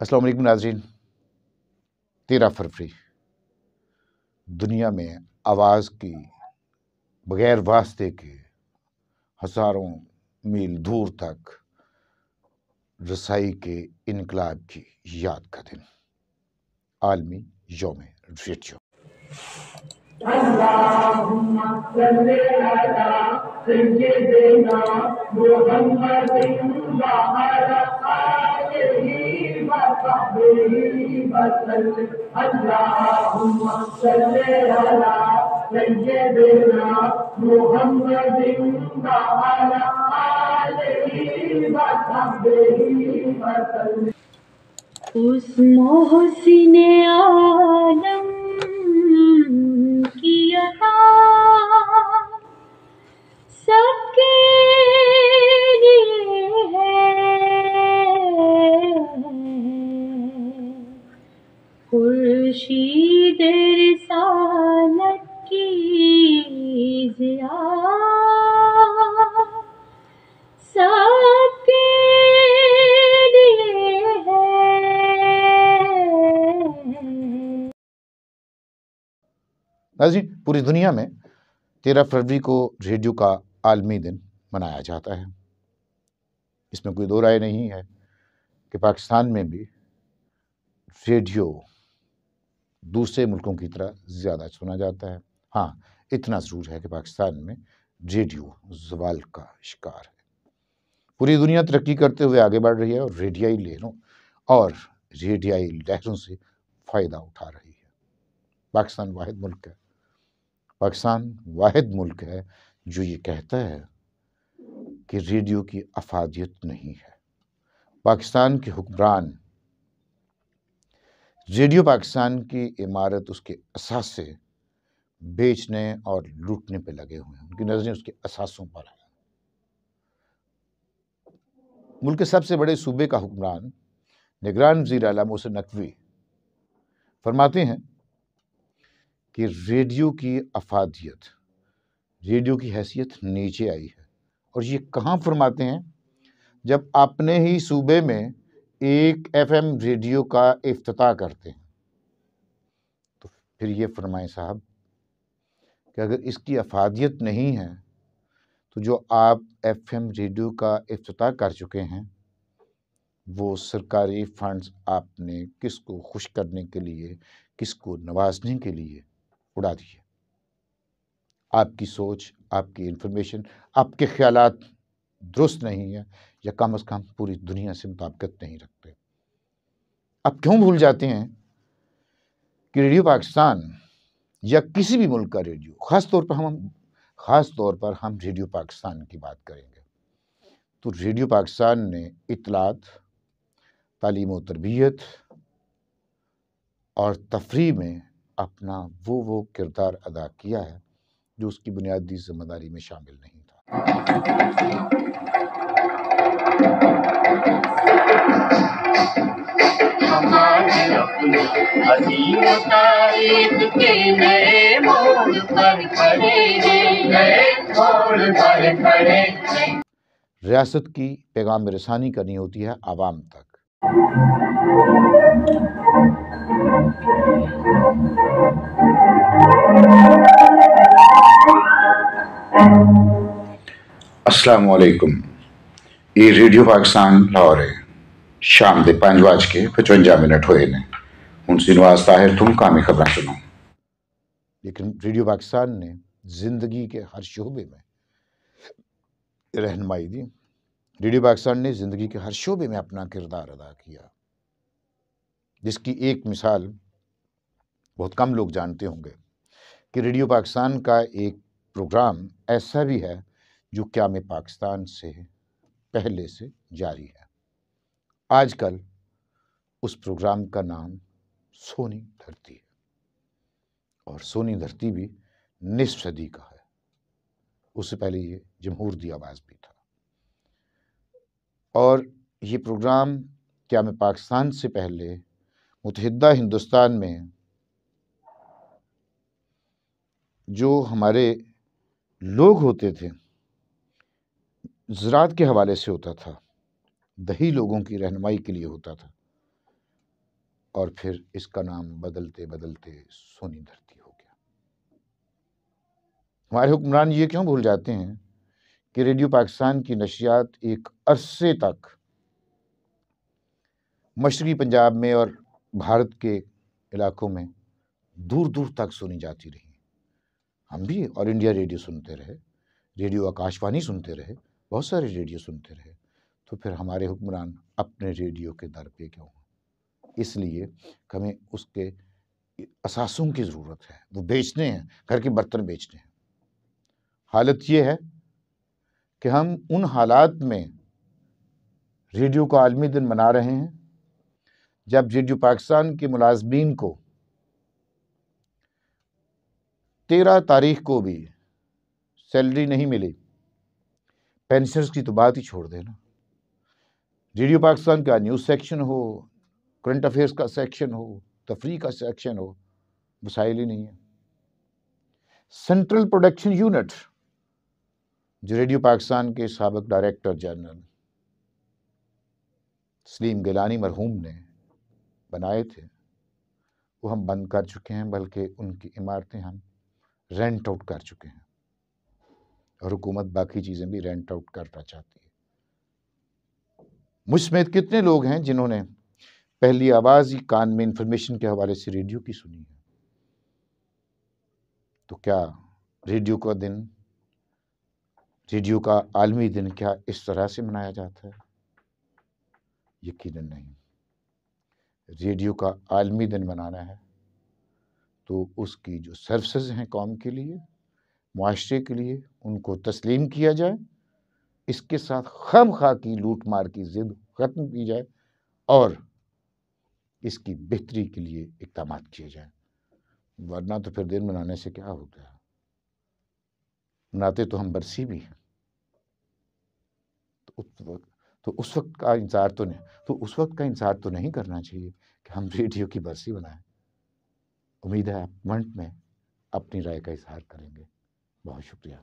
अस्सलाम वालेकुम नाज़रीन। 13 फरवरी दुनिया में आवाज़ की बग़ैर वास्ते के हज़ारों मील दूर तक रसाई के इनकलाब की याद का दिन, आलमी यौम रेडियो। अल्लाहुम्मा सल्ली अला सय्यिदिना मुहम्मदिन व अला आलिहि व सहबिहि वसल्लम। अल्लाहुम्मा सल्ली अला सय्यिदिना मुहम्मदिन व अला आलिहि व सहबिहि वसल्लम। उस मोहसिने आलम की अता सबके लिए है, खुर्शीद रिसालत की ज़िया सबके लिए है। नाज़रीन, पूरी दुनिया में 13 फरवरी को रेडियो का आलमी दिन मनाया जाता है। इसमें कोई दो राय नहीं है कि पाकिस्तान में भी रेडियो दूसरे मुल्कों की तरह ज़्यादा सुना जाता है। हाँ, इतना ज़रूर है कि पाकिस्तान में रेडियो ज़वाल का शिकार है। पूरी दुनिया तरक्की करते हुए आगे बढ़ रही है और रेडियाई लहरों से फ़ायदा उठा रही है। पाकिस्तान वाहिद मुल्क है जो ये कहता है कि रेडियो की अफादियत नहीं है। पाकिस्तान के हुक्मरान रेडियो पाकिस्तान की इमारत, उसके असासे बेचने और लूटने पे लगे हुए हैं। उनकी नज़रें उसके असासों पर हैं। मुल्क के सबसे बड़े सूबे का हुक्मरान निगरान वज़ीर आला मोहसिन नकवी फरमाते हैं कि रेडियो की अफादियत, रेडियो की हैसियत नीचे आई है। और ये कहाँ फरमाते हैं? जब अपने ही सूबे में एक FM रेडियो का इफ्तिताह करते हैं तो फिर ये फरमाएं साहब कि अगर इसकी अफादियत नहीं है तो जो आप FM रेडियो का इफ्तिताह कर चुके हैं वो सरकारी फंड्स आपने किसको खुश करने के लिए, किसको नवाजने के लिए उड़ा दिए। आपकी सोच, आपकी इंफॉर्मेशन, आपके ख्यालात दुरुस्त नहीं है, या कम अज़ कम पूरी दुनिया से मुताबिकत नहीं रखते। आप क्यों भूल जाते हैं कि रेडियो पाकिस्तान या किसी भी मुल्क का रेडियो, ख़ास तौर पर हम रेडियो पाकिस्तान की बात करेंगे तो रेडियो पाकिस्तान ने इत्तलात, तालीम व तरबियत और तफरीह में अपना वो किरदार अदा किया है जो उसकी बुनियादी जिम्मेदारी में शामिल नहीं था। हमारे अपने अजीम तारीख के नए मोड़ पर खड़े हैं, नए मोड़ पर खड़े हैं। रियासत की पैगाम रसानी करनी होती है आवाम तक। अस्सलाम वालेकुम। ये रेडियो पाकिस्तान लाहौर है। शाम दे 5:55 होए ने। हुण सिनवास ताहिर तुम कामी खबरां सुनो। लेकिन रेडियो पाकिस्तान ने जिंदगी के हर शोबे में रहनुमाई दी। रेडियो पाकिस्तान ने जिंदगी के हर शोबे में अपना किरदार अदा किया, जिसकी एक मिसाल बहुत कम लोग जानते होंगे कि रेडियो पाकिस्तान का एक प्रोग्राम ऐसा भी है जो क़याम पाकिस्तान से पहले से जारी है। आजकल उस प्रोग्राम का नाम सोनी धरती है और सोनी धरती भी निस्फ सदी का है। उससे पहले ये जमहूर दी आवाज़ भी था। और ये प्रोग्राम क़याम पाकिस्तान से पहले मुत्तहिदा हिंदुस्तान में जो हमारे लोग होते थे, ज़राअत के हवाले से होता था, दही लोगों की रहनुमाई के लिए होता था। اور پھر اس کا نام بدلتے بدلتے سونی دھرتی ہو گیا۔ ہمارے حکمران یہ کیوں بھول جاتے ہیں کہ ریڈیو پاکستان کی نشریات ایک عرصے تک مشرقی پنجاب میں اور بھارت کے علاقوں میں دور دور تک سنی جاتی رہی۔ ہم بھی آل انڈیا ریڈیو سنتے رہے، ریڈیو آکاشوانی سنتے رہے، بہت سارے ریڈیو سنتے رہے، تو پھر ہمارے حکمران اپنے ریڈیو کے در پہ کیوں ہیں؟ اس لیے ہمیں اس کے اثاثوں کی ضرورت ہے، وہ بیچنے ہیں، گھر کے برتن بیچنے ہیں۔ حالت یہ ہے کہ ہم ان حالات میں ریڈیو کا عالمی دن منا رہے ہیں جب ریڈیو پاکستان کے ملازمین کو 13 تاریخ کو بھی سیلری نہیں ملی۔ پینشنرز کی تو بات ہی چھوڑ دینا۔ ریڈیو پاکستان کا نیوز سیکشن ہو، کرنٹ افیئرس کا سیکشن ہو، تفریح کا سیکشن ہو، وسائل ہی نہیں ہے۔ سینٹرل پروڈکشن یونٹ جو ریڈیو پاکستان کے سابق ڈائریکٹر جنرل سلیم گیلانی مرحوم نے بنائے تھے، وہ ہم بند کر چکے ہیں، بلکہ ان کی عمارتیں ہم رینٹ آؤٹ کر چکے ہیں، اور حکومت باقی چیزیں بھی رینٹ آؤٹ کرنا چاہتی ہے۔ مجھ سمیت کتنے لوگ ہیں جنہوں نے پہلی آواز ہی کان میں انفارمیشن کے حوالے سے ریڈیو کی سنی ہے؟ تو کیا ریڈیو کا دن، ریڈیو کا عالمی دن کیا اس طرح سے منایا جاتا ہے؟ یقیناً نہیں۔ ریڈیو کا عالمی دن منانا ہے تو اس کی جو سروسز ہیں قوم کے لیے، معاشرے کے لیے، ان کو تسلیم کیا جائے، اس کے ساتھ خام خواہ کی لوٹ مار کی ضد ختم کی جائے، اور اس کی بہتری کے لیے اقدامات کیے جائیں۔ ورنہ تو پھر دن منانے سے کیا ہوتا ہے؟ مناتے تو ہم برسی بھی ہیں، تو اس وقت کا انتظار تو نہیں کرنا چاہیے کہ ہم ریڈیو کی برسی بنائیں۔ امید ہے آپ کمنٹ میں اپنی رائے کا اظہار کریں گے۔ بہت شکریہ۔